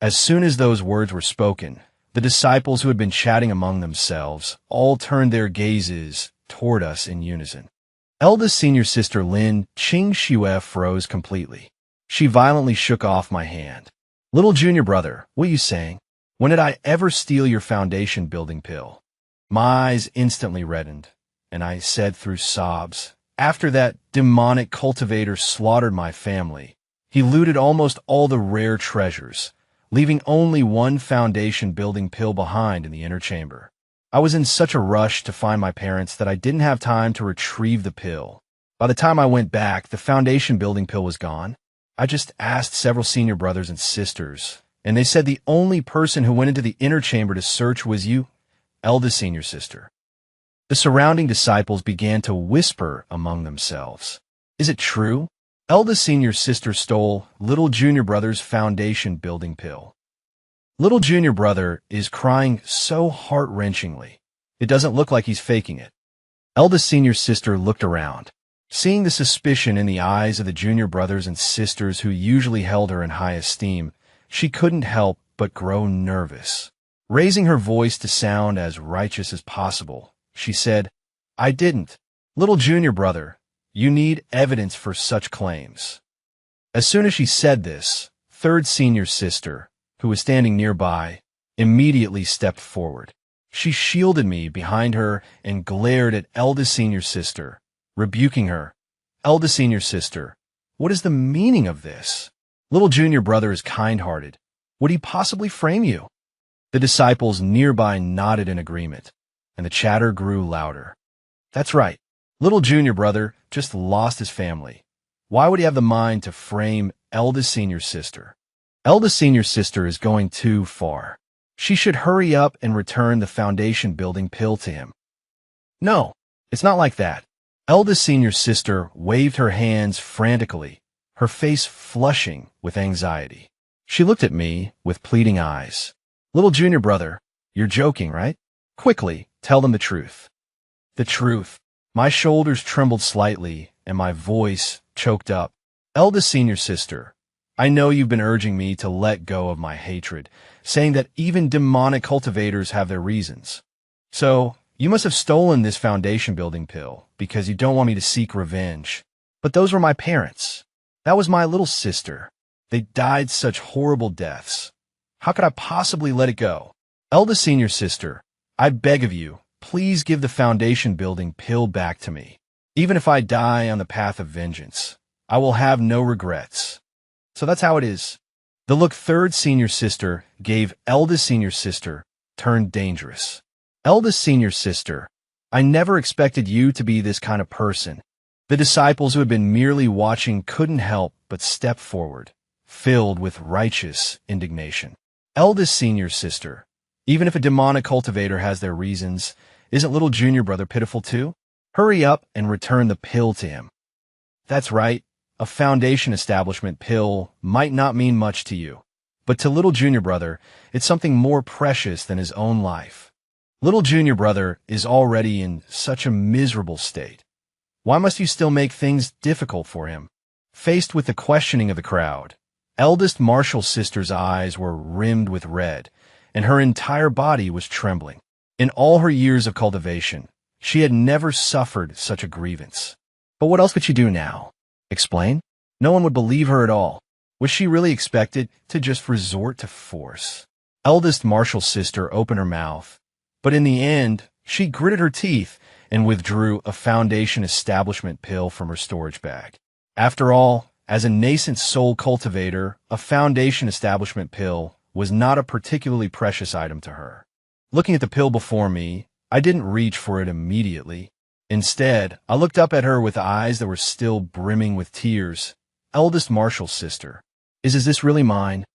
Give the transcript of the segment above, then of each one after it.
As soon as those words were spoken, the disciples who had been chatting among themselves all turned their gazes toward us in unison. Eldest senior sister Lin Qing Xue froze completely. She violently shook off my hand. Little junior brother, what are you saying? When did I ever steal your foundation building pill? My eyes instantly reddened, and I said through sobs, after that demonic cultivator slaughtered my family, he looted almost all the rare treasures, leaving only one foundation building pill behind in the inner chamber. I was in such a rush to find my parents that I didn't have time to retrieve the pill. By the time I went back, the foundation building pill was gone. I just asked several senior brothers and sisters, and they said the only person who went into the inner chamber to search was you, eldest senior sister. The surrounding disciples began to whisper among themselves. Is it true? Eldest senior sister stole little junior brother's foundation building pill. Little junior brother is crying so heart-wrenchingly. It doesn't look like he's faking it. Eldest senior sister looked around. Seeing the suspicion in the eyes of the junior brothers and sisters who usually held her in high esteem, she couldn't help but grow nervous. Raising her voice to sound as righteous as possible, she said, I didn't. Little junior brother, you need evidence for such claims. As soon as she said this, third senior sister, who was standing nearby, immediately stepped forward. She shielded me behind her and glared at eldest senior sister, rebuking her. Eldest senior sister, what is the meaning of this? Little junior brother is kind-hearted. Would he possibly frame you? The disciples nearby nodded in agreement, and the chatter grew louder. That's right. Little junior brother just lost his family. Why would he have the mind to frame eldest senior sister? Eldest senior sister is going too far. She should hurry up and return the foundation building pill to him. No, it's not like that. Eldest senior sister waved her hands frantically, her face flushing with anxiety. She looked at me with pleading eyes. Little junior brother, you're joking, right? Quickly, tell them the truth. The truth. My shoulders trembled slightly and my voice choked up. Eldest senior sister, I know you've been urging me to let go of my hatred, saying that even demonic cultivators have their reasons. So, you must have stolen this foundation building pill because you don't want me to seek revenge. But those were my parents. That was my little sister. They died such horrible deaths. How could I possibly let it go? Eldest senior sister, I beg of you, please give the foundation building pill back to me. Even if I die on the path of vengeance, I will have no regrets. So that's how it is. The look third senior sister gave eldest senior sister turned dangerous. Eldest senior sister, I never expected you to be this kind of person. The disciples who had been merely watching couldn't help but step forward, filled with righteous indignation. Eldest senior sister, even if a demonic cultivator has their reasons, isn't little junior brother pitiful too? Hurry up and return the pill to him. That's right, a foundation establishment pill might not mean much to you, but to little junior brother, it's something more precious than his own life. Little junior brother is already in such a miserable state. Why must you still make things difficult for him? Faced with the questioning of the crowd, eldest Marshall sister's eyes were rimmed with red, and her entire body was trembling. In all her years of cultivation, she had never suffered such a grievance. But what else could she do now? Explain? No one would believe her at all. Was she really expected to just resort to force? Eldest Marshall sister opened her mouth, but in the end, she gritted her teeth and withdrew a foundation establishment pill from her storage bag. After all, as a nascent soul cultivator, a foundation establishment pill was not a particularly precious item to her. Looking at the pill before me, I didn't reach for it immediately. Instead, I looked up at her with eyes that were still brimming with tears. Eldest Marshall's sister, is this really mine?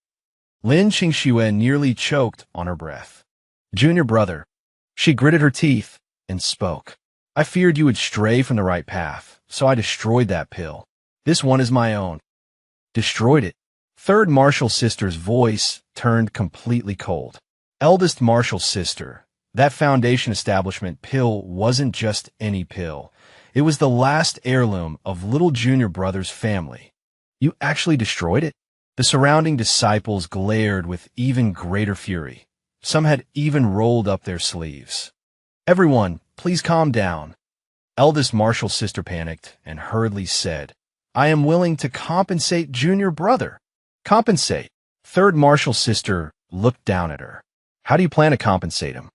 Lin Qingxue nearly choked on her breath. Junior brother. She gritted her teeth and spoke. I feared you would stray from the right path, so I destroyed that pill. This one is my own. Destroyed it. Third Marshall sister's voice turned completely cold. Eldest Marshall sister, that foundation establishment pill wasn't just any pill. It was the last heirloom of little junior brother's family. You actually destroyed it? The surrounding disciples glared with even greater fury. Some had even rolled up their sleeves. "Everyone, please calm down." Eldest Marshall's sister panicked and hurriedly said, "I am willing to compensate junior brother." "Compensate?" Third Marshall's sister looked down at her. "How do you plan to compensate him?"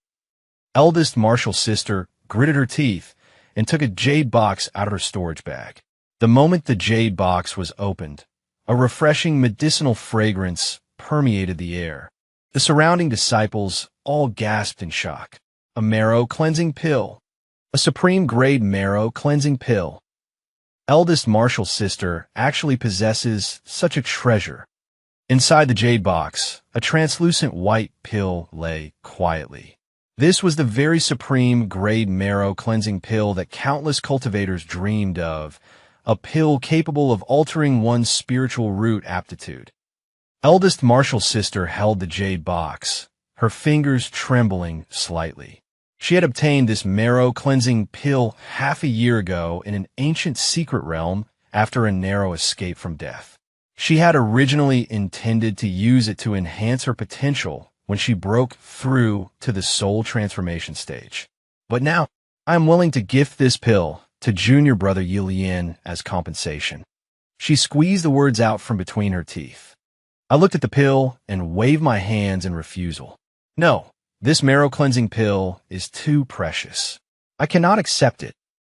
Eldest Marshall's sister gritted her teeth and took a jade box out of her storage bag. The moment the jade box was opened, a refreshing medicinal fragrance permeated the air. The surrounding disciples all gasped in shock. A marrow cleansing pill. A supreme grade marrow cleansing pill. Eldest Marshall's sister actually possesses such a treasure. Inside the jade box, a translucent white pill lay quietly. This was the very supreme grade marrow cleansing pill that countless cultivators dreamed of, a pill capable of altering one's spiritual root aptitude. Eldest Marshall's sister held the jade box, her fingers trembling slightly. She had obtained this marrow-cleansing pill half a year ago in an ancient secret realm after a narrow escape from death. She had originally intended to use it to enhance her potential when she broke through to the soul transformation stage. But now, I am willing to gift this pill to junior brother Yilian as compensation. She squeezed the words out from between her teeth. I looked at the pill and waved my hands in refusal. No, this marrow-cleansing pill is too precious. I cannot accept it.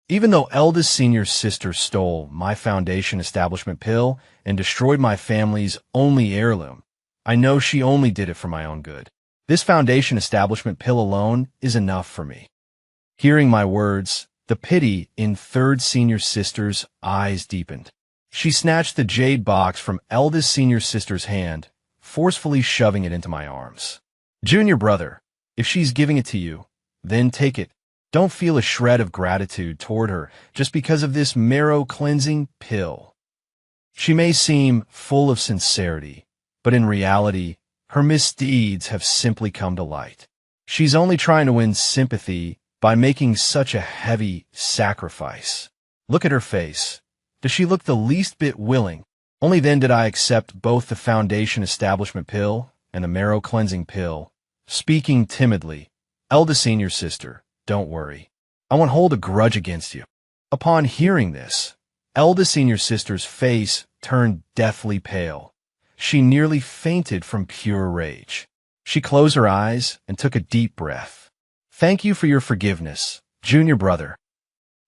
Even though eldest senior sister stole my foundation establishment pill and destroyed my family's only heirloom, I know she only did it for my own good. This foundation establishment pill alone is enough for me. Hearing my words, the pity in third senior sister's eyes deepened. She snatched the jade box from eldest senior sister's hand, forcefully shoving it into my arms. Junior brother, if she's giving it to you, then take it. Don't feel a shred of gratitude toward her just because of this marrow-cleansing pill. She may seem full of sincerity, but in reality, her misdeeds have simply come to light. She's only trying to win sympathy by making such a heavy sacrifice. Look at her face. Does she look the least bit willing? Only then did I accept both the foundation establishment pill and the marrow-cleansing pill. Speaking timidly, eldest senior sister, don't worry. I won't hold a grudge against you. Upon hearing this, eldest senior sister's face turned deathly pale. She nearly fainted from pure rage. She closed her eyes and took a deep breath. Thank you for your forgiveness, junior brother.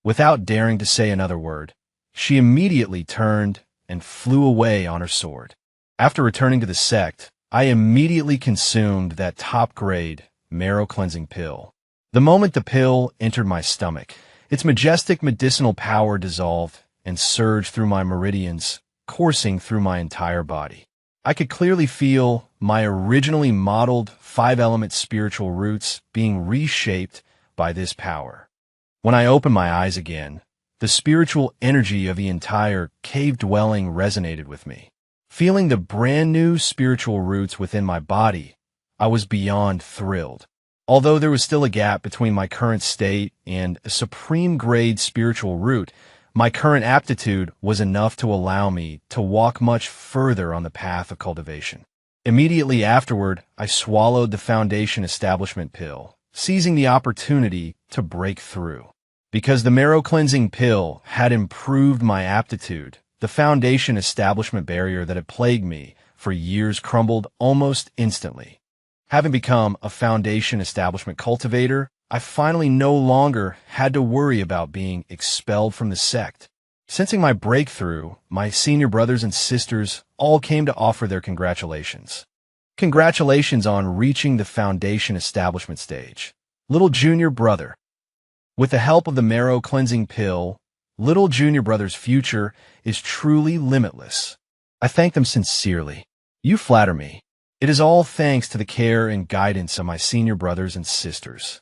Without daring to say another word, she immediately turned and flew away on her sword. After returning to the sect, I immediately consumed that top-grade marrow-cleansing pill. The moment the pill entered my stomach, its majestic medicinal power dissolved and surged through my meridians, coursing through my entire body. I could clearly feel my originally modeled five-element spiritual roots being reshaped by this power. When I opened my eyes again, the spiritual energy of the entire cave dwelling resonated with me. Feeling the brand new spiritual roots within my body, I was beyond thrilled. Although there was still a gap between my current state and a supreme grade spiritual root, my current aptitude was enough to allow me to walk much further on the path of cultivation. Immediately afterward, I swallowed the foundation establishment pill, seizing the opportunity to break through. Because the marrow-cleansing pill had improved my aptitude, the foundation establishment barrier that had plagued me for years crumbled almost instantly. Having become a foundation establishment cultivator, I finally no longer had to worry about being expelled from the sect. Sensing my breakthrough, my senior brothers and sisters all came to offer their congratulations. Congratulations on reaching the foundation establishment stage, little junior brother. With the help of the marrow-cleansing pill, little junior brother's future is truly limitless. I thank them sincerely. You flatter me. It is all thanks to the care and guidance of my senior brothers and sisters.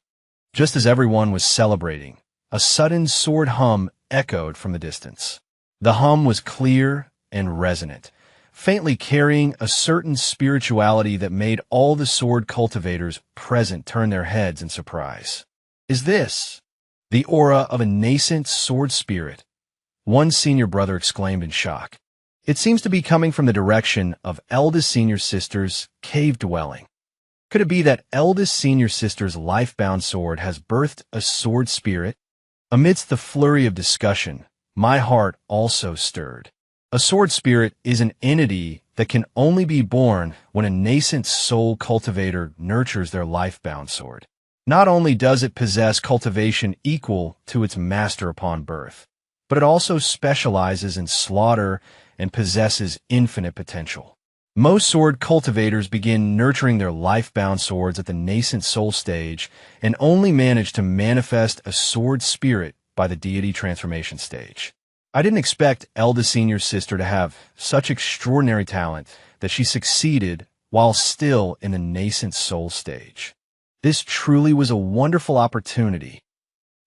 Just as everyone was celebrating, a sudden sword hum echoed from the distance. The hum was clear and resonant, faintly carrying a certain spirituality that made all the sword cultivators present turn their heads in surprise. Is this the aura of a nascent sword spirit? One senior brother exclaimed in shock. It seems to be coming from the direction of eldest senior sister's cave dwelling. Could it be that eldest senior sister's life-bound sword has birthed a sword spirit? Amidst the flurry of discussion, my heart also stirred. A sword spirit is an entity that can only be born when a nascent soul cultivator nurtures their life-bound sword. Not only does it possess cultivation equal to its master upon birth, but it also specializes in slaughter and possesses infinite potential. Most sword cultivators begin nurturing their life-bound swords at the nascent soul stage and only manage to manifest a sword spirit by the deity transformation stage. I didn't expect eldest senior sister to have such extraordinary talent that she succeeded while still in the nascent soul stage. This truly was a wonderful opportunity.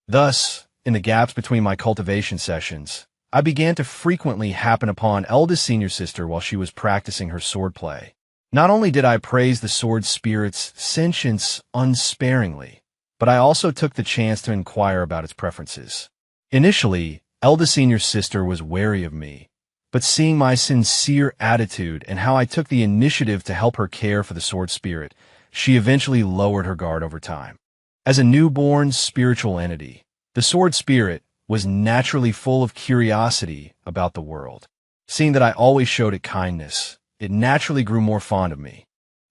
Thus, in the gaps between my cultivation sessions, I began to frequently happen upon eldest senior sister while she was practicing her swordplay. Not only did I praise the sword spirit's sentience unsparingly, but I also took the chance to inquire about its preferences. Initially, eldest senior sister was wary of me, but seeing my sincere attitude and how I took the initiative to help her care for the sword spirit, she eventually lowered her guard over time. As a newborn spiritual entity, the sword spirit was naturally full of curiosity about the world. Seeing that I always showed it kindness, it naturally grew more fond of me.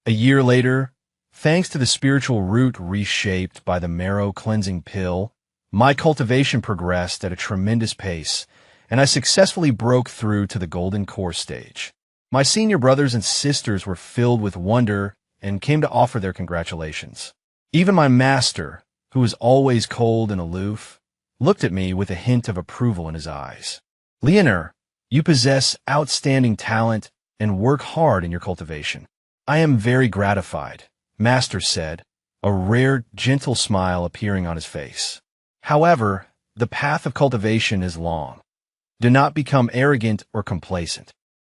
A year later, thanks to the spiritual root reshaped by the marrow cleansing pill, my cultivation progressed at a tremendous pace, and I successfully broke through to the golden core stage. My senior brothers and sisters were filled with wonder and came to offer their congratulations. Even my master, who was always cold and aloof, looked at me with a hint of approval in his eyes. "Leonor, you possess outstanding talent and work hard in your cultivation. I am very gratified," Master said, a rare, gentle smile appearing on his face. "However, the path of cultivation is long. Do not become arrogant or complacent."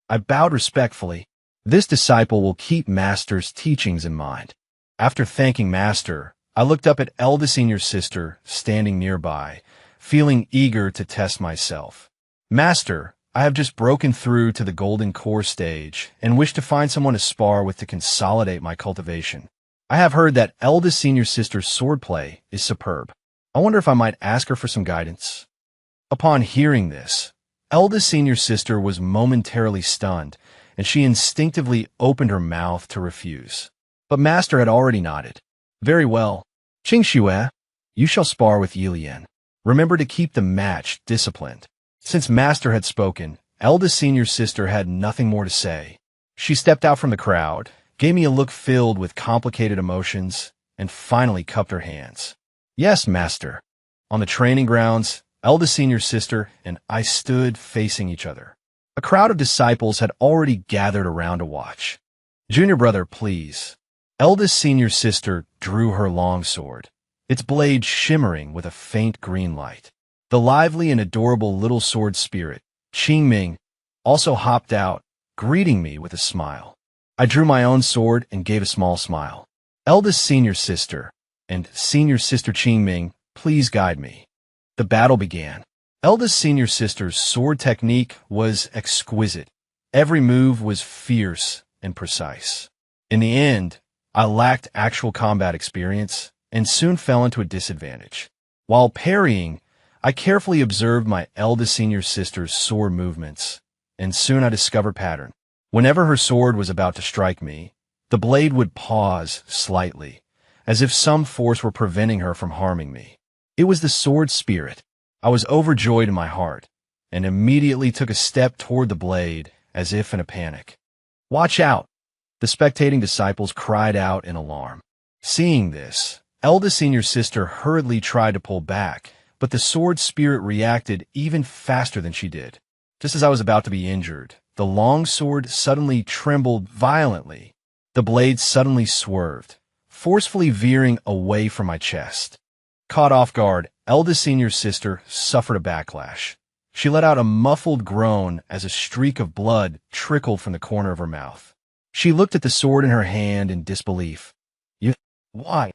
I bowed respectfully. This disciple will keep Master's teachings in mind. After thanking Master, I looked up at eldest senior sister standing nearby, feeling eager to test myself. "Master, I have just broken through to the golden core stage and wish to find someone to spar with to consolidate my cultivation. I have heard that eldest senior sister's swordplay is superb. I wonder if I might ask her for some guidance." Upon hearing this, eldest senior sister was momentarily stunned, and she instinctively opened her mouth to refuse. But Master had already nodded. "Very well. Qingxue, you shall spar with Yilian. Remember to keep the match disciplined." Since Master had spoken, eldest senior sister had nothing more to say. She stepped out from the crowd, gave me a look filled with complicated emotions, and finally cupped her hands. "Yes, Master." On the training grounds, eldest senior sister and I stood facing each other. A crowd of disciples had already gathered around to watch. "Junior brother, please." Eldest senior sister drew her long sword, its blade shimmering with a faint green light. The lively and adorable little sword spirit, Qingming, also hopped out, greeting me with a smile. I drew my own sword and gave a small smile. "Eldest senior sister and senior sister Qingming, please guide me." The battle began. Eldest senior sister's sword technique was exquisite. Every move was fierce and precise. In the end, I lacked actual combat experience and soon fell into a disadvantage. While parrying, I carefully observed my eldest senior sister's sword movements, and soon I discovered a pattern. Whenever her sword was about to strike me, the blade would pause slightly, as if some force were preventing her from harming me. It was the sword spirit. I was overjoyed in my heart, and immediately took a step toward the blade, as if in a panic. "Watch out!" The spectating disciples cried out in alarm. Seeing this, eldest senior sister hurriedly tried to pull back, but the sword spirit reacted even faster than she did. Just as I was about to be injured, the long sword suddenly trembled violently. The blade suddenly swerved, forcefully veering away from my chest. Caught off guard, eldest senior sister suffered a backlash. She let out a muffled groan as a streak of blood trickled from the corner of her mouth. She looked at the sword in her hand in disbelief. Why?"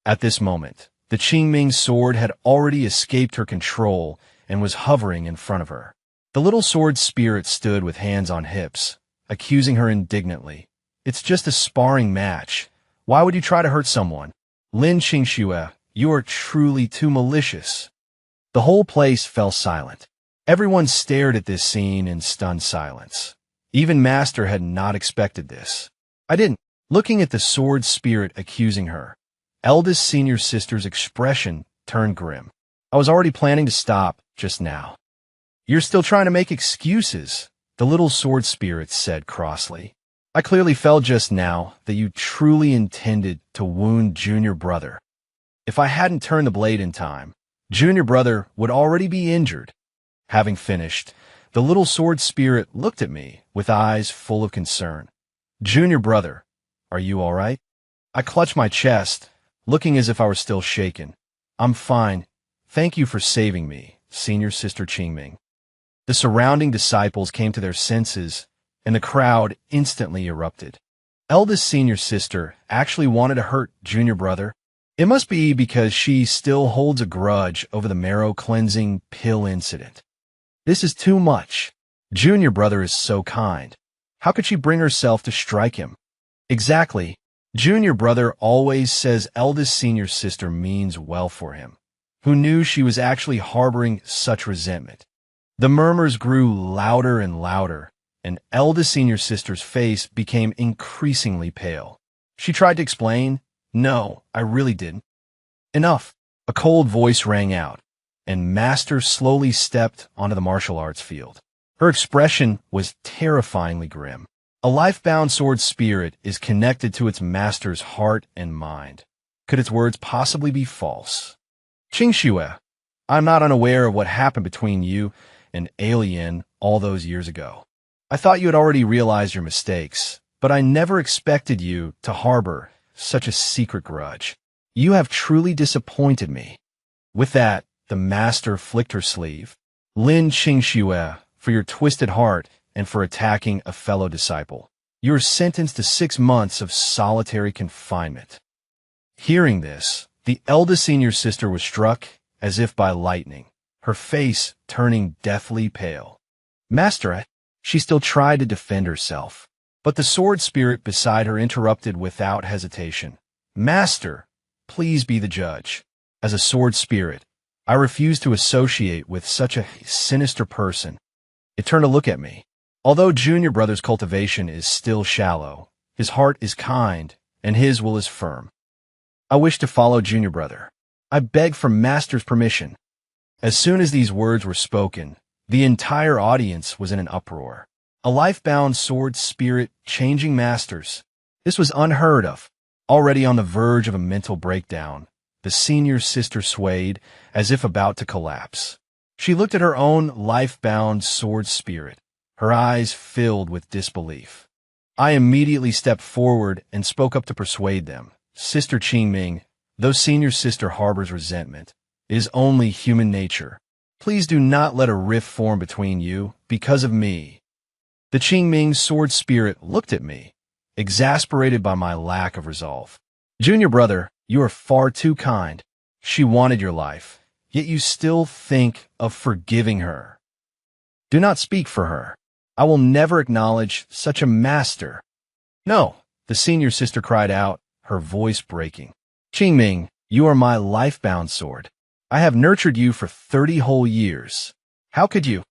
At this moment, the Qingming sword had already escaped her control and was hovering in front of her. The little sword spirit stood with hands on hips, accusing her indignantly. It's just a sparring match. Why would you try to hurt someone? Lin Qingxue, you are truly too malicious. The whole place fell silent. Everyone stared at this scene in stunned silence. Even Master had not expected this. I didn't. Looking at the sword spirit accusing her, eldest senior sister's expression turned grim. I was already planning to stop just now. You're still trying to make excuses, the little sword spirit said crossly. I clearly felt just now that you truly intended to wound Junior Brother. If I hadn't turned the blade in time, Junior Brother would already be injured. Having finished, the little sword spirit looked at me with eyes full of concern. Junior Brother, are you all right? I clutched my chest, looking as if I were still shaken. I'm fine. Thank you for saving me, Senior Sister Qingming. The surrounding disciples came to their senses, and the crowd instantly erupted. Eldest Senior Sister actually wanted to hurt Junior Brother. It must be because she still holds a grudge over the marrow-cleansing pill incident. This is too much. Junior Brother is so kind. How could she bring herself to strike him? Exactly. Junior Brother always says eldest Senior Sister means well for him. Who knew she was actually harboring such resentment? The murmurs grew louder and louder, and eldest Senior Sister's face became increasingly pale. She tried to explain, "No, I really didn't." Enough. A cold voice rang out, and Master slowly stepped onto the martial arts field. Her expression was terrifyingly grim. A life-bound sword spirit is connected to its master's heart and mind. Could its words possibly be false? Qingxue, I'm not unaware of what happened between you and Alien all those years ago. I thought you had already realized your mistakes, but I never expected you to harbor such a secret grudge. You have truly disappointed me. With that, the master flicked her sleeve. Lin Qingxue, for your twisted heart and for attacking a fellow disciple. You are sentenced to 6 months of solitary confinement. Hearing this, the eldest senior sister was struck as if by lightning, her face turning deathly pale. Master, she still tried to defend herself, but the sword spirit beside her interrupted without hesitation. Master, please be the judge. As a sword spirit, I refuse to associate with such a sinister person. It turned to look at me. Although Junior Brother's cultivation is still shallow, his heart is kind, and his will is firm. I wish to follow Junior Brother. I beg for Master's permission. As soon as these words were spoken, the entire audience was in an uproar. A life-bound sword spirit changing masters. This was unheard of. Already on the verge of a mental breakdown, the senior sister swayed as if about to collapse. She looked at her own life-bound sword spirit, her eyes filled with disbelief. I immediately stepped forward and spoke up to persuade them. Sister Qingming, though senior sister harbors resentment, it is only human nature. Please do not let a rift form between you because of me. The Qingming sword spirit looked at me, exasperated by my lack of resolve. Junior Brother, you are far too kind. She wanted your life, yet you still think of forgiving her. Do not speak for her. I will never acknowledge such a master. No, the senior sister cried out, her voice breaking. Qingming, you are my life-bound sword. I have nurtured you for 30 whole years. How could you?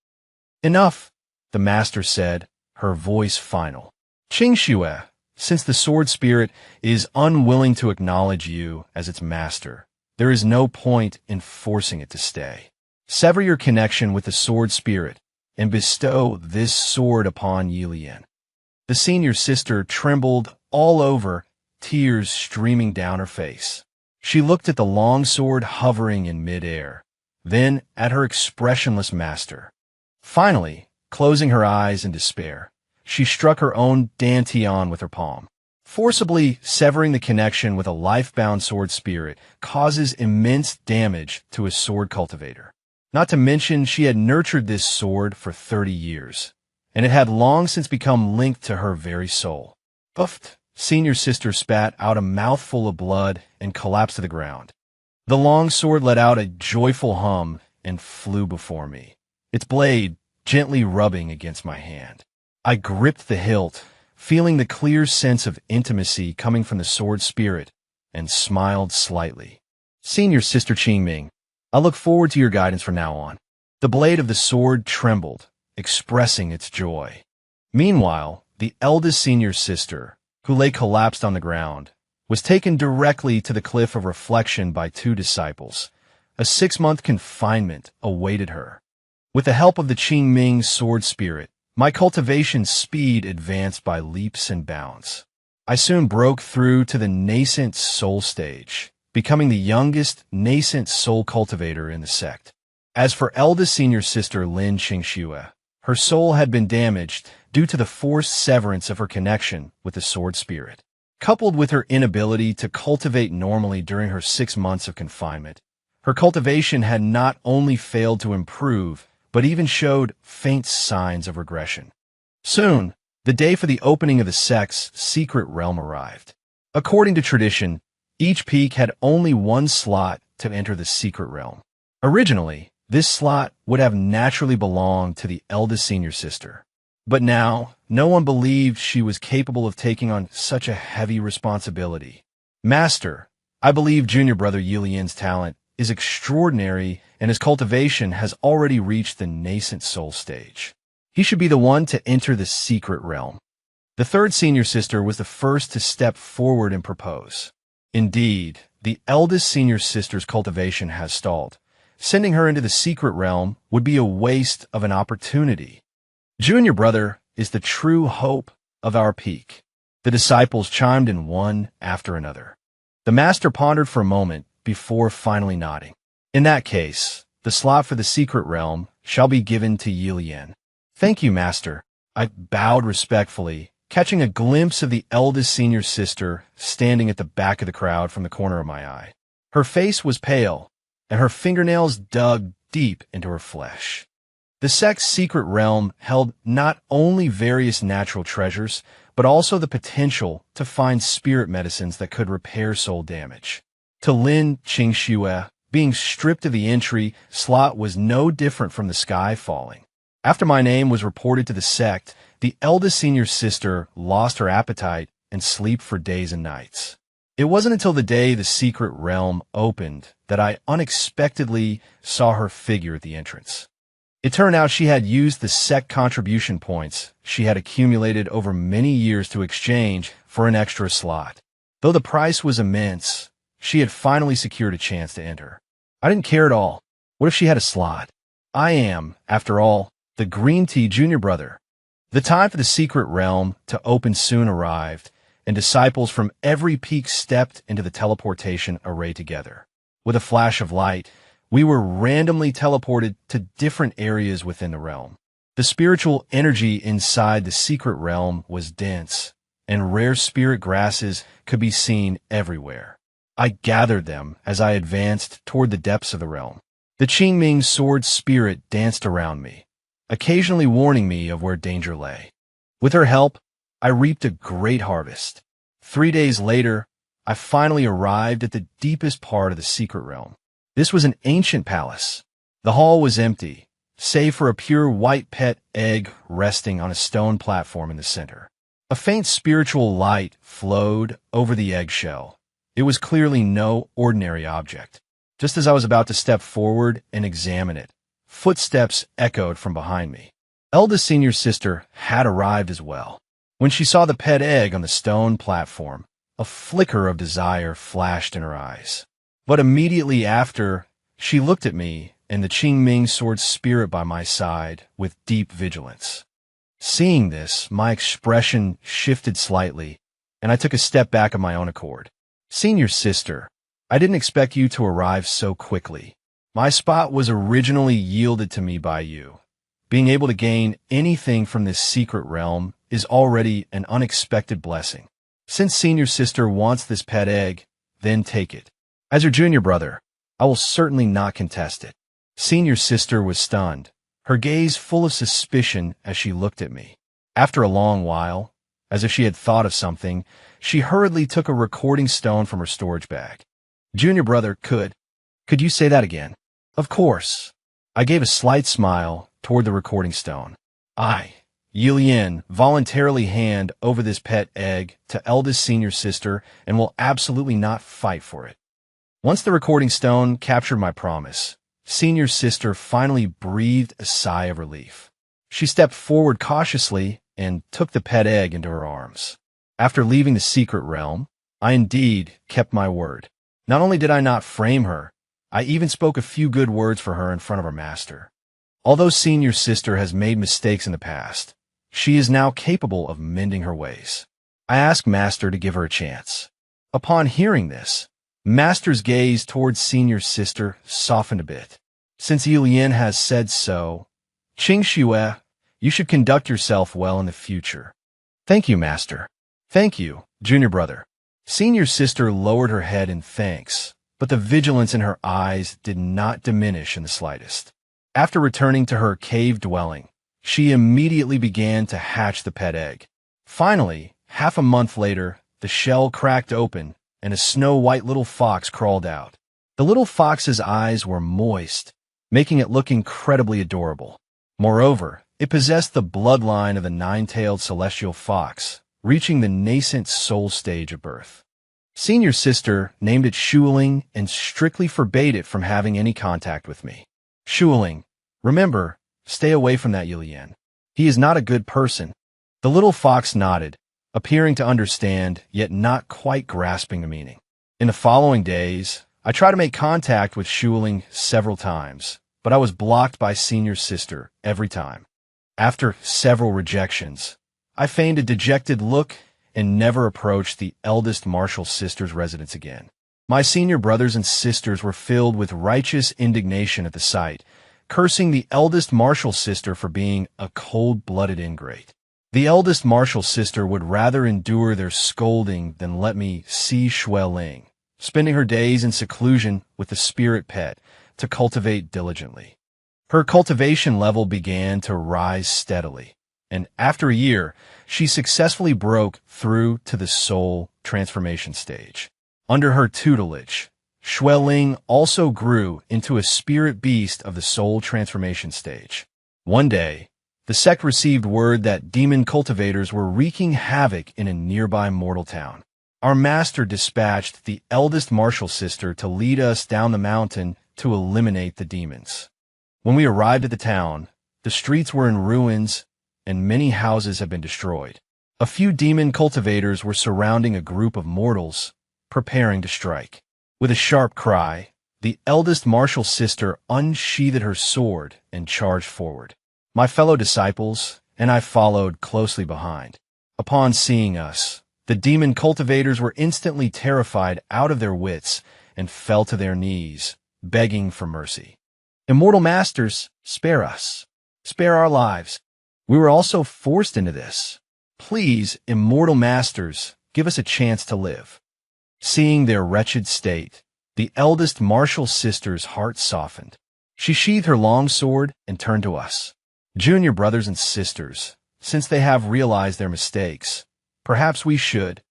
Enough, the master said, her voice final. Qingxue, since the sword spirit is unwilling to acknowledge you as its master, there is no point in forcing it to stay. Sever your connection with the sword spirit and bestow this sword upon Yilian. The senior sister trembled all over, tears streaming down her face. She looked at the long sword hovering in midair, then at her expressionless master. Finally, closing her eyes in despair, she struck her own dantian with her palm. Forcibly severing the connection with a life-bound sword spirit causes immense damage to a sword cultivator. Not to mention she had nurtured this sword for 30 years, and it had long since become linked to her very soul. Uffed, senior sister spat out a mouthful of blood and collapsed to the ground. The long sword let out a joyful hum and flew before me. Its blade, gently rubbing against my hand. I gripped the hilt, feeling the clear sense of intimacy coming from the sword spirit, and smiled slightly. Senior Sister Qingming, I look forward to your guidance from now on. The blade of the sword trembled, expressing its joy. Meanwhile, the eldest senior sister, who lay collapsed on the ground, was taken directly to the cliff of reflection by 2 disciples. A 6-month confinement awaited her. With the help of the Qingming sword spirit, my cultivation speed advanced by leaps and bounds. I soon broke through to the nascent soul stage, becoming the youngest nascent soul cultivator in the sect. As for eldest senior sister Lin Qingxue, her soul had been damaged due to the forced severance of her connection with the sword spirit. Coupled with her inability to cultivate normally during her 6 months of confinement, her cultivation had not only failed to improve, but even showed faint signs of regression. Soon, the day for the opening of the sect's secret realm arrived. According to tradition, each peak had only 1 slot to enter the secret realm. Originally, this slot would have naturally belonged to the eldest senior sister. But now, no one believed she was capable of taking on such a heavy responsibility. Master, I believe junior brother Yilian's talent is extraordinary and his cultivation has already reached the nascent soul stage. He should be the one to enter the secret realm. The 3rd senior sister was the first to step forward and propose. Indeed, the eldest senior sister's cultivation has stalled. Sending her into the secret realm would be a waste of an opportunity. Junior brother is the true hope of our peak. The disciples chimed in one after another. The master pondered for a moment before finally nodding. In that case, the slot for the secret realm shall be given to Yilian. Thank you, master. I bowed respectfully, catching a glimpse of the eldest senior sister standing at the back of the crowd from the corner of my eye. Her face was pale, and her fingernails dug deep into her flesh. The sect's secret realm held not only various natural treasures, but also the potential to find spirit medicines that could repair soul damage. To Lin Qingxue, being stripped of the entry slot was no different from the sky falling. After my name was reported to the sect, the eldest senior sister lost her appetite and sleep for days and nights. It wasn't until the day the secret realm opened that I unexpectedly saw her figure at the entrance. It turned out she had used the sect contribution points she had accumulated over many years to exchange for an extra slot. Though the price was immense, she had finally secured a chance to enter. I didn't care at all. What if she had a slot? I am, after all, the green tea junior brother. The time for the secret realm to open soon arrived, and disciples from every peak stepped into the teleportation array together. With a flash of light, we were randomly teleported to different areas within the realm. The spiritual energy inside the secret realm was dense, and rare spirit grasses could be seen everywhere. I gathered them as I advanced toward the depths of the realm. The Qingming sword spirit danced around me, occasionally warning me of where danger lay. With her help, I reaped a great harvest. 3 days later, I finally arrived at the deepest part of the secret realm. This was an ancient palace. The hall was empty, save for a pure white pet egg resting on a stone platform in the center. A faint spiritual light flowed over the eggshell. It was clearly no ordinary object. Just as I was about to step forward and examine it, footsteps echoed from behind me. Eldest senior sister had arrived as well. When she saw the pet egg on the stone platform, a flicker of desire flashed in her eyes. But immediately after, she looked at me and the Qingming sword spirit by my side with deep vigilance. Seeing this, my expression shifted slightly, and I took a step back of my own accord. Senior sister, I didn't expect you to arrive so quickly. My spot was originally yielded to me by you. Being able to gain anything from this secret realm is already an unexpected blessing. Since senior sister wants this pet egg, then take it. As your junior brother, I will certainly not contest it. Senior sister was stunned, her gaze full of suspicion as she looked at me. After a long while, as if she had thought of something, she hurriedly took a recording stone from her storage bag. Junior brother, could you say that again? Of course. I gave a slight smile toward the recording stone. Yilian, voluntarily hand over this pet egg to eldest senior sister and will absolutely not fight for it. Once the recording stone captured my promise, senior sister finally breathed a sigh of relief. She stepped forward cautiously and took the pet egg into her arms. After leaving the secret realm, I indeed kept my word. Not only did I not frame her, I even spoke a few good words for her in front of her master. Although senior sister has made mistakes in the past, she is now capable of mending her ways. I asked master to give her a chance. Upon hearing this, master's gaze towards senior sister softened a bit. Since Yilian has said so, Qingxue, you should conduct yourself well in the future. Thank you, master. Thank you, junior brother. Senior sister lowered her head in thanks, but the vigilance in her eyes did not diminish in the slightest. After returning to her cave dwelling, she immediately began to hatch the pet egg. Finally, half a month later, the shell cracked open and a snow-white little fox crawled out. The little fox's eyes were moist, making it look incredibly adorable. Moreover, it possessed the bloodline of the nine-tailed celestial fox, reaching the nascent soul stage of birth. Senior sister named it Shuling and strictly forbade it from having any contact with me. Shuling, remember, stay away from that Yilian. He is not a good person. The little fox nodded, appearing to understand, yet not quite grasping the meaning. In the following days, I tried to make contact with Shuling several times, but I was blocked by senior sister every time. After several rejections, I feigned a dejected look and never approached the eldest martial sister's residence again. My senior brothers and sisters were filled with righteous indignation at the sight, cursing the eldest martial sister for being a cold-blooded ingrate. The eldest martial sister would rather endure their scolding than let me see Shui Ling, spending her days in seclusion with the spirit pet to cultivate diligently. Her cultivation level began to rise steadily, and after a year, she successfully broke through to the soul transformation stage. Under her tutelage, Shui Ling also grew into a spirit beast of the soul transformation stage. One day, the sect received word that demon cultivators were wreaking havoc in a nearby mortal town. Our master dispatched the eldest martial sister to lead us down the mountain to eliminate the demons. When we arrived at the town, the streets were in ruins and many houses had been destroyed. A few demon cultivators were surrounding a group of mortals, preparing to strike. With a sharp cry, the eldest martial sister unsheathed her sword and charged forward. My fellow disciples and I followed closely behind. Upon seeing us, the demon cultivators were instantly terrified out of their wits and fell to their knees, begging for mercy. Immortal masters, spare us. Spare our lives. We were also forced into this. Please, immortal masters, give us a chance to live. Seeing their wretched state, the eldest martial sister's heart softened. She sheathed her long sword and turned to us. Junior brothers and sisters, since they have realized their mistakes, perhaps we should.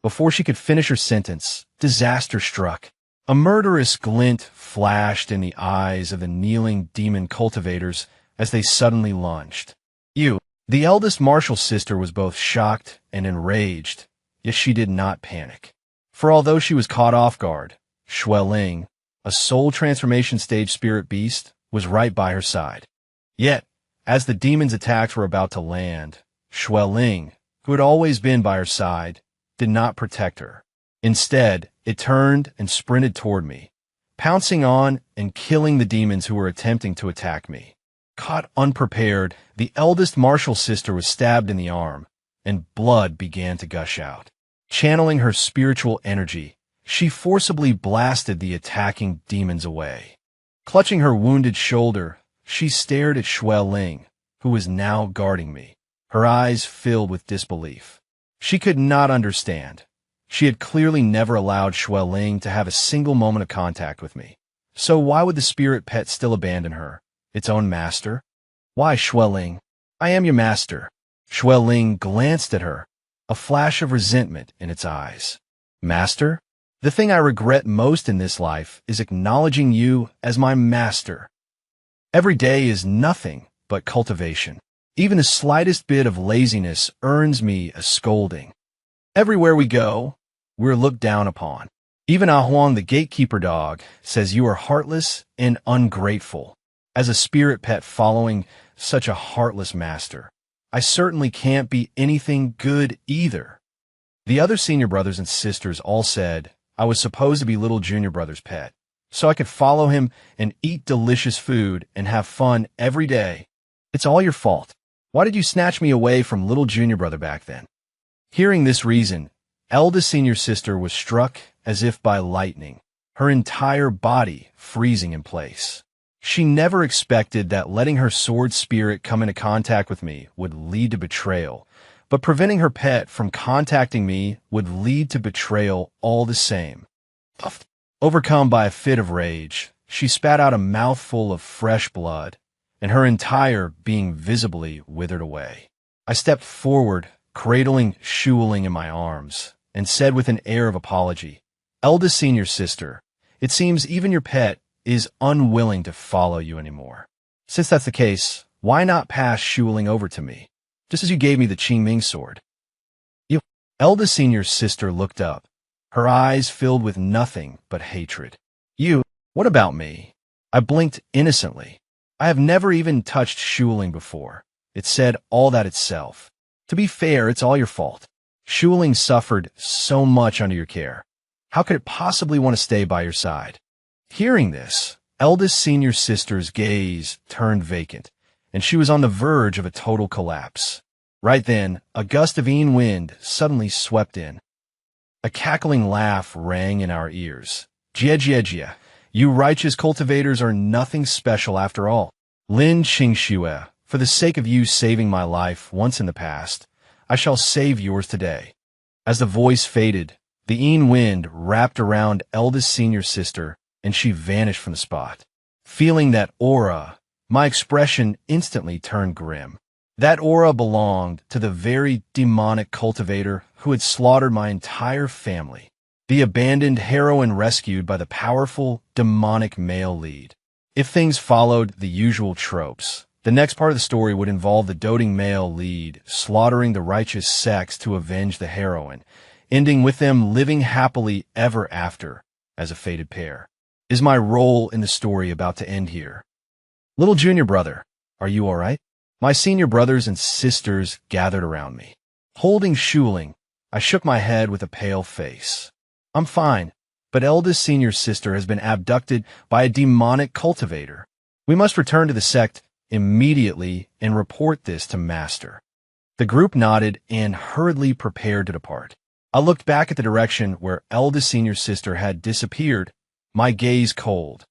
Before she could finish her sentence, disaster struck. A murderous glint flashed in the eyes of the kneeling demon cultivators as they suddenly lunged. The eldest martial sister was both shocked and enraged, yet she did not panic. For although she was caught off guard, Shui Ling, a soul transformation stage spirit beast, was right by her side. Yet, as the demon's attacks were about to land, Shui Ling, who had always been by her side, did not protect her. Instead, it turned and sprinted toward me, pouncing on and killing the demons who were attempting to attack me. Caught unprepared, the eldest martial sister was stabbed in the arm, and blood began to gush out. Channeling her spiritual energy, she forcibly blasted the attacking demons away. Clutching her wounded shoulder, she stared at Shui Ling, who was now guarding me, her eyes filled with disbelief. She could not understand. She had clearly never allowed Shui Ling to have a single moment of contact with me. So why would the spirit pet still abandon her, its own master? Why, Shui Ling? I am your master. Shui Ling glanced at her, a flash of resentment in its eyes. Master? The thing I regret most in this life is acknowledging you as my master. Every day is nothing but cultivation. Even the slightest bit of laziness earns me a scolding. Everywhere we go, we're looked down upon. Even Ah Huang, the gatekeeper dog, says you are heartless and ungrateful. As a spirit pet following such a heartless master, I certainly can't be anything good either. The other senior brothers and sisters all said I was supposed to be little junior brother's pet, so I could follow him and eat delicious food and have fun every day. It's all your fault. Why did you snatch me away from little junior brother back then? Hearing this reason, eldest senior sister was struck as if by lightning, her entire body freezing in place. She never expected that letting her sword spirit come into contact with me would lead to betrayal, but preventing her pet from contacting me would lead to betrayal all the same. Overcome by a fit of rage, she spat out a mouthful of fresh blood, and her entire being visibly withered away. I stepped forward, cradling Shuling in my arms, and said with an air of apology, "Eldest senior sister, it seems even your pet is unwilling to follow you anymore. Since that's the case, why not pass Shuling over to me, just as you gave me the Qingming sword?" You, eldest senior sister looked up, her eyes filled with nothing but hatred. "You, what about me?" I blinked innocently. I have never even touched Shuling before. It said all that itself. To be fair, it's all your fault. Shuling suffered so much under your care. How could it possibly want to stay by your side? Hearing this, eldest senior sister's gaze turned vacant, and she was on the verge of a total collapse. Right then, a gust of wind suddenly swept in. A cackling laugh rang in our ears. "Jie jie jie. You righteous cultivators are nothing special after all. Lin Qingxue, for the sake of you saving my life once in the past, I shall save yours today." As the voice faded, the wind wrapped around eldest senior sister, and she vanished from the spot. Feeling that aura, my expression instantly turned grim. That aura belonged to the very demonic cultivator who had slaughtered my entire family. The abandoned heroine rescued by the powerful, demonic male lead. If things followed the usual tropes, the next part of the story would involve the doting male lead slaughtering the righteous sects to avenge the heroine, ending with them living happily ever after as a fated pair. Is my role in the story about to end here? Little junior brother, are you all right? My senior brothers and sisters gathered around me. Holding Shuling, I shook my head with a pale face. I'm fine, but eldest senior sister has been abducted by a demonic cultivator. We must return to the sect immediately and report this to Master. The group nodded and hurriedly prepared to depart. I looked back at the direction where eldest senior sister had disappeared, my gaze cold.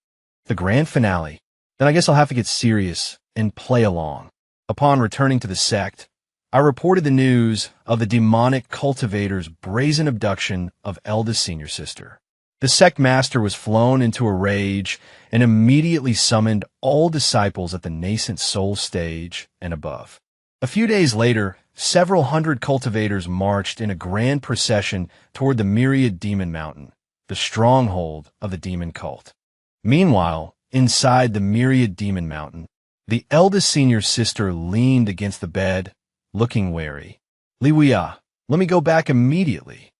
The grand finale. Then I guess I'll have to get serious and play along. Upon returning to the sect, I reported the news of the demonic cultivator's brazen abduction of eldest senior sister. The sect master was flown into a rage and immediately summoned all disciples at the nascent soul stage and above. A few days later, several hundred cultivators marched in a grand procession toward the Myriad Demon Mountain, the stronghold of the demon cult. Meanwhile, inside the Myriad Demon Mountain, the eldest senior sister leaned against the bed, looking wary. "Li Wuya, let me go back immediately."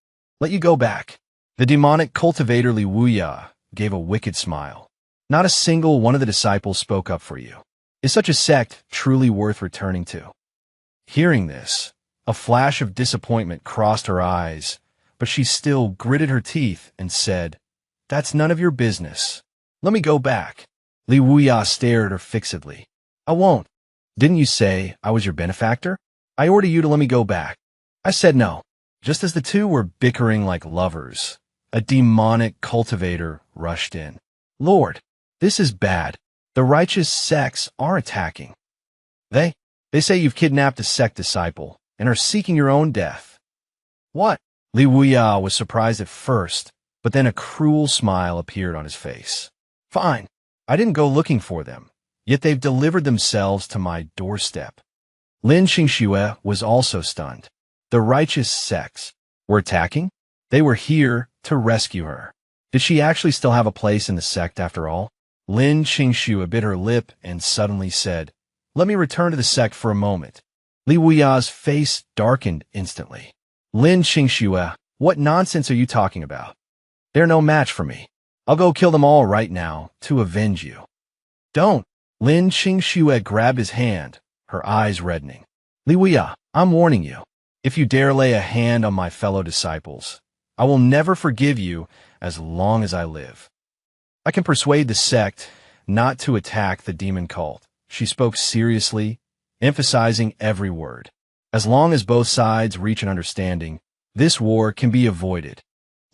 "Let you go back." The demonic cultivator Li Wuya gave a wicked smile. "Not a single one of the disciples spoke up for you. Is such a sect truly worth returning to?" Hearing this, a flash of disappointment crossed her eyes, but she still gritted her teeth and said, "That's none of your business. Let me go back." Li Wuya stared at her fixedly. "I won't. Didn't you say I was your benefactor? I order you to let me go back." I said no. Just as the two were bickering like lovers, a demonic cultivator rushed in. "Lord, this is bad. The righteous sects are attacking. They say you've kidnapped a sect disciple and are seeking your own death." "What?" Li Wuya was surprised at first, but then a cruel smile appeared on his face. "Fine. I didn't go looking for them, yet they've delivered themselves to my doorstep." Lin Qingxue was also stunned. The righteous sects were attacking? They were here to rescue her. Did she actually still have a place in the sect after all? Lin Qingxue bit her lip and suddenly said, Let me return to the sect for a moment. Li Wuya's face darkened instantly. Lin Qingxue, what nonsense are you talking about? They're no match for me. I'll go kill them all right now to avenge you. Don't. Lin Qingxue grabbed his hand, her eyes reddening. Li Wuya, I'm warning you. If you dare lay a hand on my fellow disciples, I will never forgive you as long as I live. I can persuade the sect not to attack the demon cult. She spoke seriously, emphasizing every word. As long as both sides reach an understanding, this war can be avoided.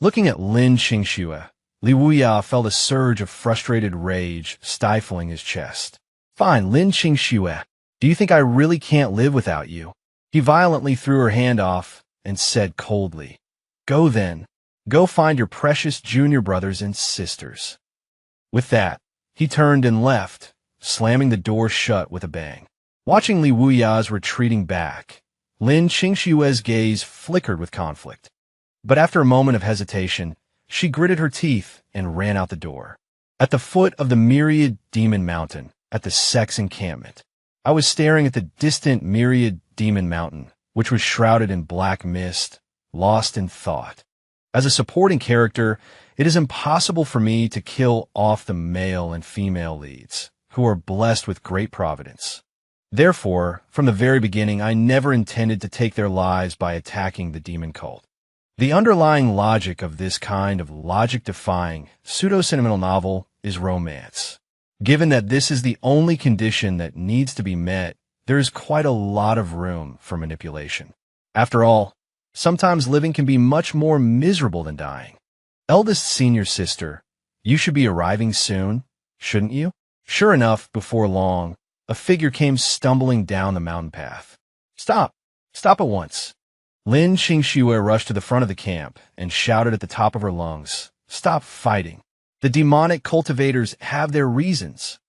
Looking at Lin Qingxue, Li Wuya felt a surge of frustrated rage stifling his chest. Fine, Lin Qingxue, do you think I really can't live without you? He violently threw her hand off and said coldly, Go then. Go find your precious junior brothers and sisters. With that, he turned and left, slamming the door shut with a bang. Watching Li Wuya's retreating back, Lin Qingxue's gaze flickered with conflict. But after a moment of hesitation, she gritted her teeth and ran out the door. At the foot of the myriad demon mountain, at the sect's encampment, I was staring at the distant myriad demon mountain, which was shrouded in black mist, lost in thought. As a supporting character, it is impossible for me to kill off the male and female leads, who are blessed with great providence. Therefore, from the very beginning, I never intended to take their lives by attacking the demon cult. The underlying logic of this kind of logic-defying, pseudo-sentimental novel is romance. Given that this is the only condition that needs to be met, there is quite a lot of room for manipulation. After all, sometimes living can be much more miserable than dying. Eldest senior sister, you should be arriving soon, shouldn't you? Sure enough, before long, a figure came stumbling down the mountain path. Stop! Stop at once! Lin Qingxue rushed to the front of the camp and shouted at the top of her lungs, Stop fighting! The demonic cultivators have their reasons.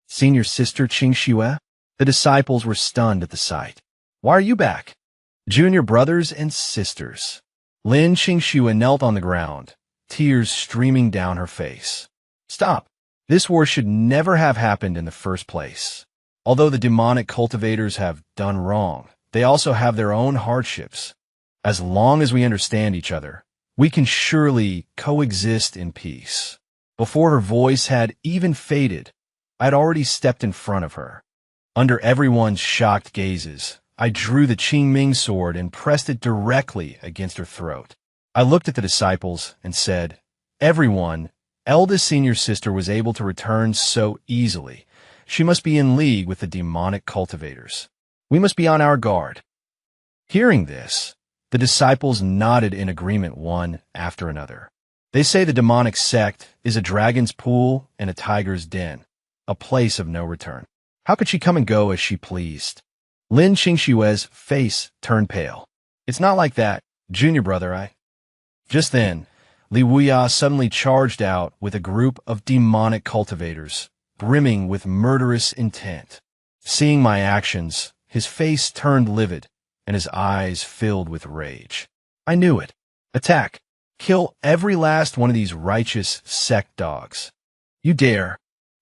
Senior sister Qingxue? The disciples were stunned at the sight. Why are you back? Junior brothers and sisters. Lin Qingxue knelt on the ground, tears streaming down her face. Stop! This war should never have happened in the first place. Although the demonic cultivators have done wrong, they also have their own hardships. As long as we understand each other, we can surely coexist in peace. Before her voice had even faded, I had already stepped in front of her. Under everyone's shocked gazes, I drew the Qingming sword and pressed it directly against her throat. I looked at the disciples and said, Everyone, eldest senior sister was able to return so easily. She must be in league with the demonic cultivators. We must be on our guard. Hearing this, the disciples nodded in agreement one after another. They say the demonic sect is a dragon's pool and a tiger's den, a place of no return. How could she come and go as she pleased? Lin Qingxue's face turned pale. It's not like that, junior brother, Just then, Li Wuya suddenly charged out with a group of demonic cultivators, brimming with murderous intent. Seeing my actions, his face turned livid, and his eyes filled with rage. I knew it. Attack. Kill every last one of these righteous sect dogs. You dare.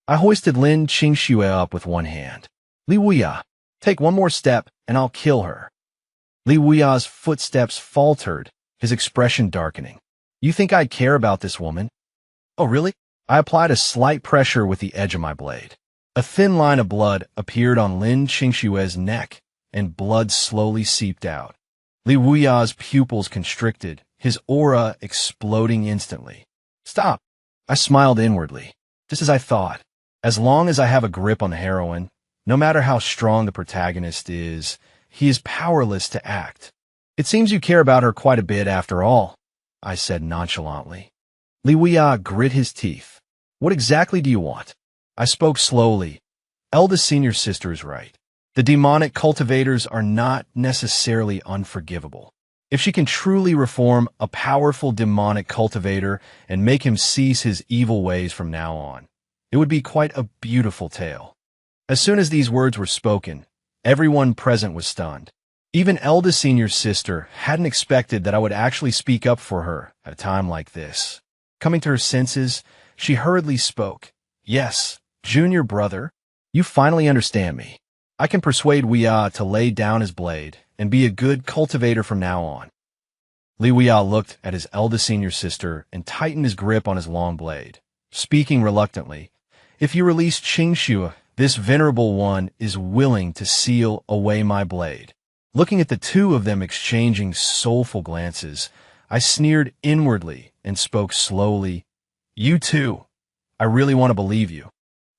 I hoisted Lin Qingxue up with one hand. Li Wuya, take one more step, and I'll kill her. Li Wuya's footsteps faltered, his expression darkening. You think I'd care about this woman? Oh, really? I applied a slight pressure with the edge of my blade. A thin line of blood appeared on Lin Qingxue's neck, and blood slowly seeped out. Li Wuya's pupils constricted, his aura exploding instantly. Stop! I smiled inwardly. Just as I thought. As long as I have a grip on the heroine, no matter how strong the protagonist is, he is powerless to act. It seems you care about her quite a bit after all, I said nonchalantly. Li Wuya grit his teeth. What exactly do you want? I spoke slowly. Eldest senior sister is right. The demonic cultivators are not necessarily unforgivable. If she can truly reform a powerful demonic cultivator and make him cease his evil ways from now on, it would be quite a beautiful tale. As soon as these words were spoken, everyone present was stunned. Even eldest senior sister hadn't expected that I would actually speak up for her at a time like this. Coming to her senses, she hurriedly spoke. Yes, junior brother, you finally understand me. I can persuade Weia to lay down his blade and be a good cultivator from now on. Li Weia looked at his eldest senior sister and tightened his grip on his long blade, speaking reluctantly. If you release Qingxue, this venerable one is willing to seal away my blade. Looking at the two of them exchanging soulful glances, I sneered inwardly and spoke slowly. You too. I really want to believe you.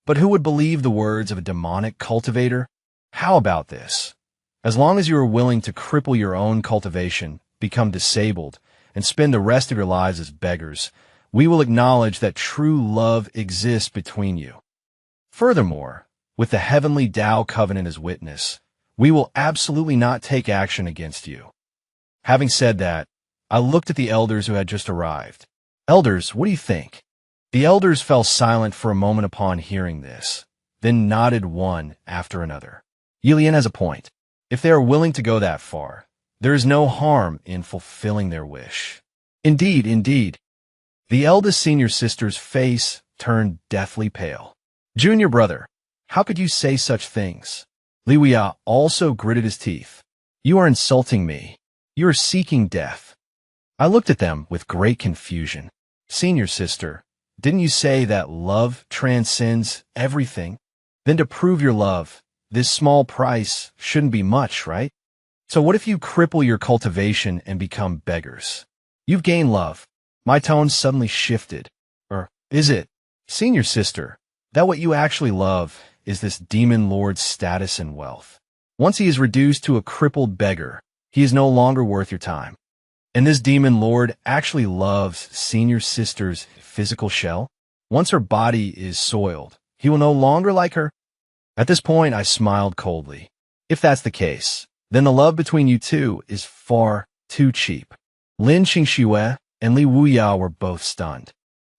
But who would believe the words of a demonic cultivator? How about this? As long as you are willing to cripple your own cultivation, become disabled, and spend the rest of your lives as beggars, we will acknowledge that true love exists between you. Furthermore, with the heavenly Tao covenant as witness, we will absolutely not take action against you. Having said that, I looked at the elders who had just arrived. Elders, what do you think? The elders fell silent for a moment upon hearing this, then nodded one after another. Yilian has a point. If they are willing to go that far, there is no harm in fulfilling their wish. Indeed, indeed. The eldest senior sister's face turned deathly pale. Junior brother, how could you say such things? Li Weia also gritted his teeth. You are insulting me. You are seeking death. I looked at them with great confusion. Senior sister, didn't you say that love transcends everything? Then to prove your love, this small price shouldn't be much, right? So what if you cripple your cultivation and become beggars? You've gained love. My tone suddenly shifted. Or is it? Senior sister, that what you actually love is this demon lord's status and wealth. Once he is reduced to a crippled beggar, he is no longer worth your time. And this demon lord actually loves senior sister's physical shell. Once her body is soiled, he will no longer like her. At this point, I smiled coldly. If that's the case, then the love between you two is far too cheap. Lin Qingxue and Li Weia were both stunned.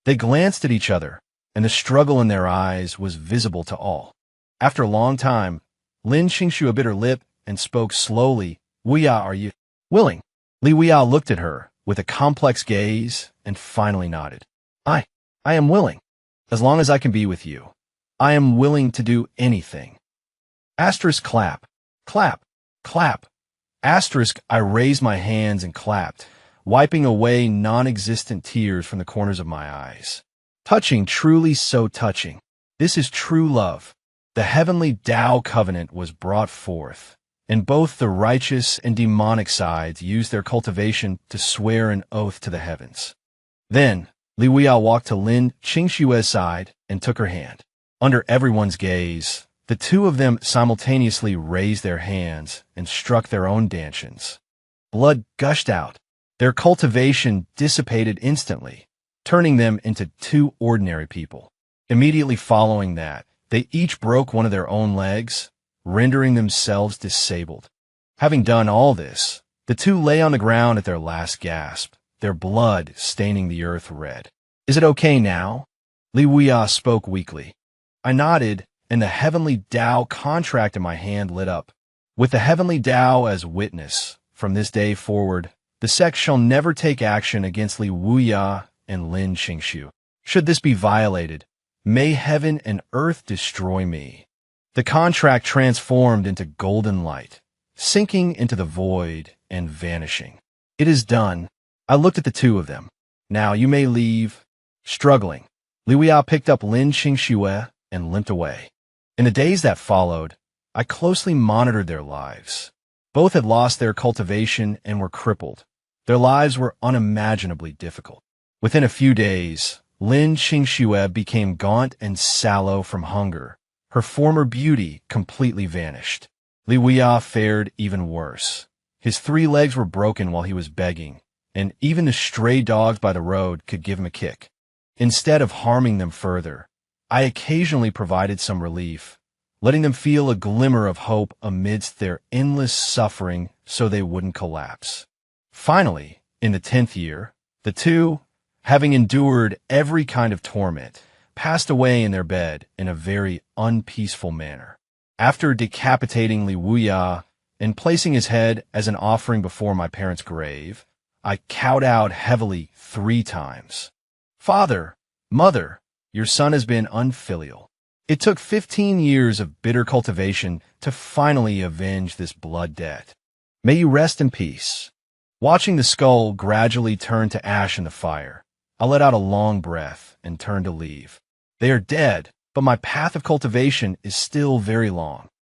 They glanced at each other, and the struggle in their eyes was visible to all. After a long time, Lin Qingxue bit her lip and spoke slowly. Weia, are you willing? Li Weia looked at her with a complex gaze and finally nodded. I am willing. As long as I can be with you, I am willing to do anything. Asterisk clap, clap, clap. Asterisk, I raised my hands and clapped, wiping away non-existent tears from the corners of my eyes. Touching, truly so touching. This is true love. The heavenly Tao covenant was brought forth, and both the righteous and demonic sides used their cultivation to swear an oath to the heavens. Then, Li Weia walked to Lin Qingxue's side and took her hand. Under everyone's gaze, the two of them simultaneously raised their hands and struck their own dantians. Blood gushed out. Their cultivation dissipated instantly, turning them into two ordinary people. Immediately following that, they each broke one of their own legs, rendering themselves disabled. Having done all this, the two lay on the ground at their last gasp, their blood staining the earth red. Is it okay now? Li Weia spoke weakly. I nodded, and the heavenly Tao contract in my hand lit up. With the heavenly Tao as witness, from this day forward, the sect shall never take action against Li Weia and Lin Qingxue. Should this be violated, may heaven and earth destroy me. The contract transformed into golden light, sinking into the void and vanishing. It is done. I looked at the two of them. Now you may leave. Struggling, Li Weia picked up Lin Qingxue and limped away. In the days that followed, I closely monitored their lives. Both had lost their cultivation and were crippled. Their lives were unimaginably difficult. Within a few days, Lin Qingxue became gaunt and sallow from hunger. Her former beauty completely vanished. Li Weia fared even worse. His 3 legs were broken while he was begging, and even the stray dogs by the road could give him a kick. Instead of harming them further, I occasionally provided some relief, letting them feel a glimmer of hope amidst their endless suffering so they wouldn't collapse. Finally, in the 10th year, the two, having endured every kind of torment, passed away in their bed in a very unpeaceful manner. After decapitating Li Weia and placing his head as an offering before my parents' grave, I cowed out heavily 3 times. Father, Mother, your son has been unfilial. It took 15 years of bitter cultivation to finally avenge this blood debt. May you rest in peace. Watching the skull gradually turn to ash in the fire, I let out a long breath and turned to leave. They are dead, but my path of cultivation is still very long.